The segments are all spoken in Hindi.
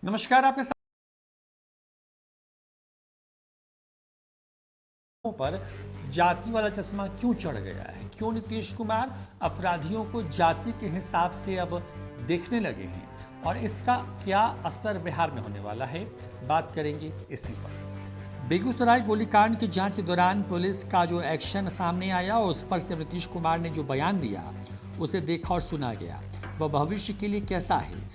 नमस्कार। आपके साथ पर जाति वाला चश्मा क्यों चढ़ गया है, क्यों नीतीश कुमार अपराधियों को जाति के हिसाब से अब देखने लगे हैं और इसका क्या असर बिहार में होने वाला है, बात करेंगे इसी पर। बेगूसराय गोलीकांड की जांच के दौरान पुलिस का जो एक्शन सामने आया और उस पर से नीतीश कुमार ने जो बयान दिया उसे देखा और सुना गया, वह भविष्य के लिए कैसा है।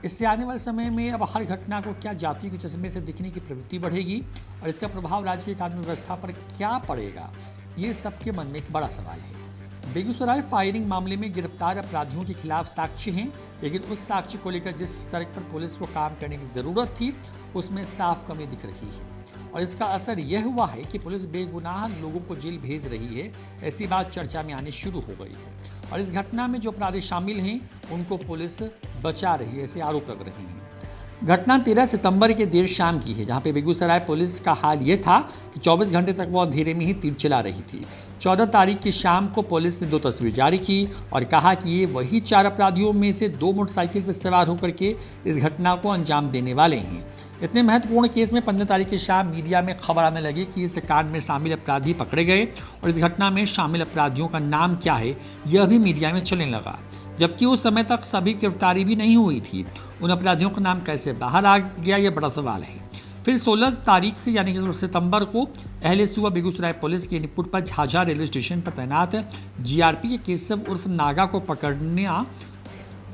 इससे आने वाले समय में अब हर घटना को क्या जाति के चश्मे से दिखने की प्रवृत्ति बढ़ेगी और इसका प्रभाव राज्य की कानून व्यवस्था पर क्या पड़ेगा, ये सबके मन में एक बड़ा सवाल है। बेगूसराय फायरिंग मामले में गिरफ्तार अपराधियों के खिलाफ साक्ष्य हैं, लेकिन उस साक्ष्य को लेकर जिस स्तर पर पुलिस को काम करने की जरूरत थी उसमें साफ कमी दिख रही है और इसका असर यह हुआ है कि पुलिस बेगुनाह लोगों को जेल भेज रही है, ऐसी बात चर्चा में आनी शुरू हो गई है और इस घटना में जो अपराधी शामिल हैं उनको पुलिस बचा रही है, ऐसे आरोप लग रहे हैं। घटना 13 सितंबर के देर शाम की है, जहां पे बेगूसराय पुलिस का हाल ये था कि 24 घंटे तक वो अंधेरे में ही तीर चला रही थी। 14 तारीख की शाम को पुलिस ने 2 तस्वीर जारी की और कहा कि ये वही 4 अपराधियों में से 2 मोटरसाइकिल पर सवार होकर के इस घटना को अंजाम देने वाले हैं। इतने महत्वपूर्ण केस में 15 तारीख की शाम मीडिया में खबर आने लगी कि इस कांड में शामिल अपराधी पकड़े गए और इस घटना में शामिल अपराधियों का नाम क्या है यह भी मीडिया में चलने लगा, जबकि उस समय तक सभी गिरफ्तारी भी नहीं हुई थी। उन अपराधियों का नाम कैसे बाहर आ गया, यह बड़ा सवाल है। फिर 16 तारीख यानी कि सितंबर को अहले सुबह बेगूसराय पुलिस के इनपुट पर झाझा रेलवे स्टेशन पर तैनात जीआरपी के केशव उर्फ नागा को पकड़ना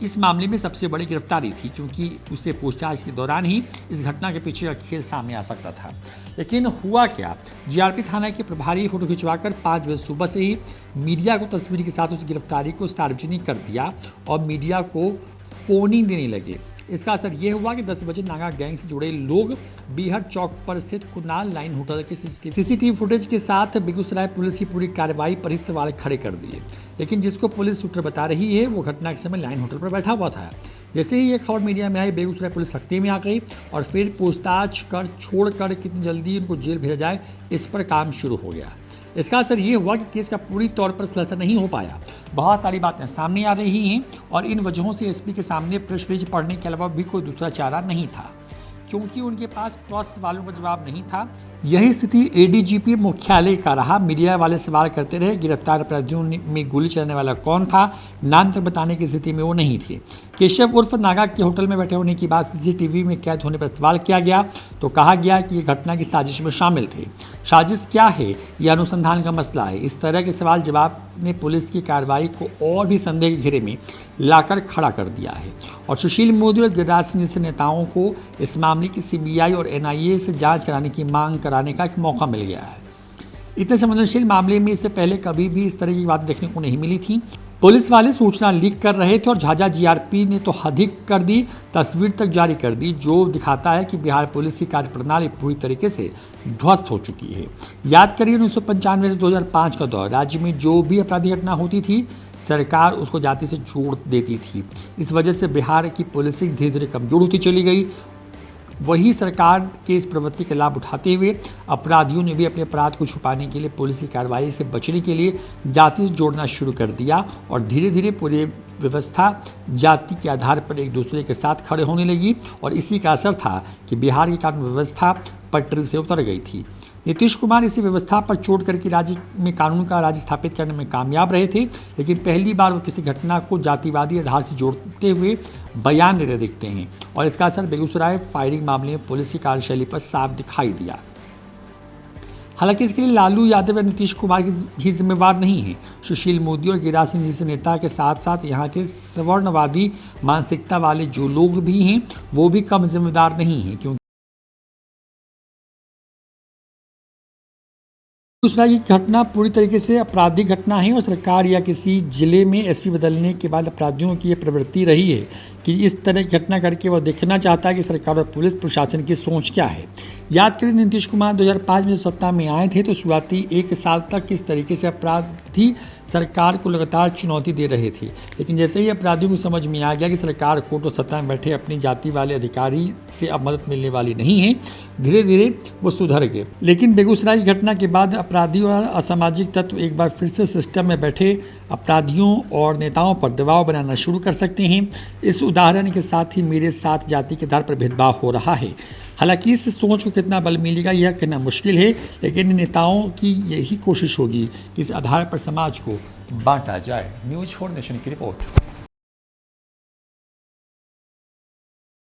इस मामले में सबसे बड़ी गिरफ्तारी थी, क्योंकि उससे पूछताछ के दौरान ही इस घटना के पीछे का खेल सामने आ सकता था। लेकिन हुआ क्या, जीआरपी थाना के प्रभारी फोटो खिंचवाकर 5 बजे सुबह से ही मीडिया को तस्वीर के साथ उस गिरफ्तारी को सार्वजनिक कर दिया और मीडिया को फोनी देने लगे। इसका असर यह हुआ कि 10 बजे नागा गैंग से जुड़े लोग बीहड़ चौक पर स्थित कुनाल लाइन होटल के सीसीटीवी फुटेज के साथ बेगूसराय पुलिस की पूरी कार्रवाई पर ही सवाल खड़े कर दिए। लेकिन जिसको पुलिस सूत्र बता रही है वो घटना के समय लाइन होटल पर बैठा हुआ था। जैसे ही ये खबर मीडिया में आई, बेगूसराय पुलिस सख्ती में आ गई और फिर पूछताछ कर छोड़कर कितनी जल्दी उनको जेल भेजा जाए इस पर काम शुरू हो गया। इसका असर ये हुआ कि केस का पूरी तौर पर खुलासा नहीं हो पाया। बहुत सारी बातें सामने आ रही हैं और इन वजहों से एसपी के सामने प्रेस रिलीज पढ़ने के अलावा भी कोई दूसरा चारा नहीं था, क्योंकि उनके पास क्रॉस सवालों का जवाब नहीं था। यही स्थिति एडीजीपी मुख्यालय का रहा। मीडिया वाले सवाल करते रहे, गिरफ्तार अपराधियों में गोली चलाने वाला कौन था, नाम तक बताने की स्थिति में वो नहीं थे। केशव उर्फ नागा के होटल में बैठे होने की बात सीसीटीवी में कैद होने पर सवाल किया गया तो कहा गया कि ये घटना की साजिश में शामिल थे। साजिश क्या है, यह अनुसंधान का मसला है। इस तरह के सवाल जवाब ने पुलिस की कार्रवाई को और भी संदेह के घेरे में लाकर खड़ा कर दिया है और सुशील मोदी और गिरिराज सिंह जैसे नेताओं को इस मामले की सीबीआई और एनआईए से जांच कराने की मांग कराने का एक मौका मिल गया है। इतने संवेदनशील मामले में इससे पहले कभी भी इस तरह की बात देखने को नहीं मिली थी। पुलिस वाले सूचना लीक कर रहे थे और झाझा जीआरपी ने तो हद ही कर दी, तस्वीर तक जारी कर दी, जो दिखाता है कि बिहार पुलिस की कार्यप्रणाली पूरी तरीके से ध्वस्त हो चुकी है। याद करिए 1995 से 2005 का दौर, राज्य में जो भी अपराधी घटना होती थी सरकार उसको जाति से जोड़ देती थी। इस वजह से बिहार की पुलिसिंग धीरे धीरे कमजोर होती चली गई। वही सरकार के इस प्रवृत्ति का लाभ उठाते हुए अपराधियों ने भी अपने अपराध को छुपाने के लिए पुलिस की कार्रवाई से बचने के लिए जाति से जोड़ना शुरू कर दिया और धीरे धीरे पूरी व्यवस्था जाति के आधार पर एक दूसरे के साथ खड़े होने लगी और इसी का असर था कि बिहार की कानून व्यवस्था पटरी से उतर गई थी। नीतीश कुमार इसी व्यवस्था पर चोट करके राज्य में कानून का राज स्थापित करने में कामयाब रहे थे, लेकिन पहली बार वो किसी घटना को जातिवादी आधार से जोड़ते हुए बयान देते दिखते हैं और इसका असर बेगूसराय फायरिंग मामले में पुलिस की कार्यशैली पर साफ दिखाई दिया। हालांकि इसके लिए लालू यादव या नीतीश कुमार ही जिम्मेवार नहीं है। सुशील मोदी और गिरिराज सिंह जैसे नेता के साथ साथ यहाँ के सवर्णवादी मानसिकता वाले जो लोग भी हैं वो भी कम जिम्मेदार नहीं हैं, क्योंकि दूसरा ये घटना पूरी तरीके से आपराधिक घटना है और सरकार या किसी जिले में एसपी बदलने के बाद अपराधियों की ये प्रवृत्ति रही है कि इस तरह की घटना करके वह देखना चाहता है कि सरकार और पुलिस प्रशासन की सोच क्या है। याद करें नीतीश कुमार 2005 में सत्ता में आए थे तो शुरुआती 1 साल तक किस तरीके से अपराधी सरकार को लगातार चुनौती दे रहे थे, लेकिन जैसे ही अपराधियों को समझ में आ गया कि सरकार कोर्ट और सत्ता में बैठे अपनी जाति वाले अधिकारी से अब मदद मिलने वाली नहीं है, धीरे धीरे वो सुधर गए। लेकिन बेगूसराय की घटना के बाद अपराधी और असामाजिक तत्व एक बार फिर से सिस्टम में बैठे अपराधियों और नेताओं पर दबाव बनाना शुरू कर सकते हैं। इस उदाहरण के साथ ही मेरे साथ जाति के आधार पर भेदभाव हो रहा है। हालांकि इस सोच को कितना बल मिलेगा यह कहना मुश्किल है, लेकिन नेताओं की यही कोशिश होगी कि इस आधार पर समाज को बांटा जाए। न्यूज़ 4 नेशन की रिपोर्ट।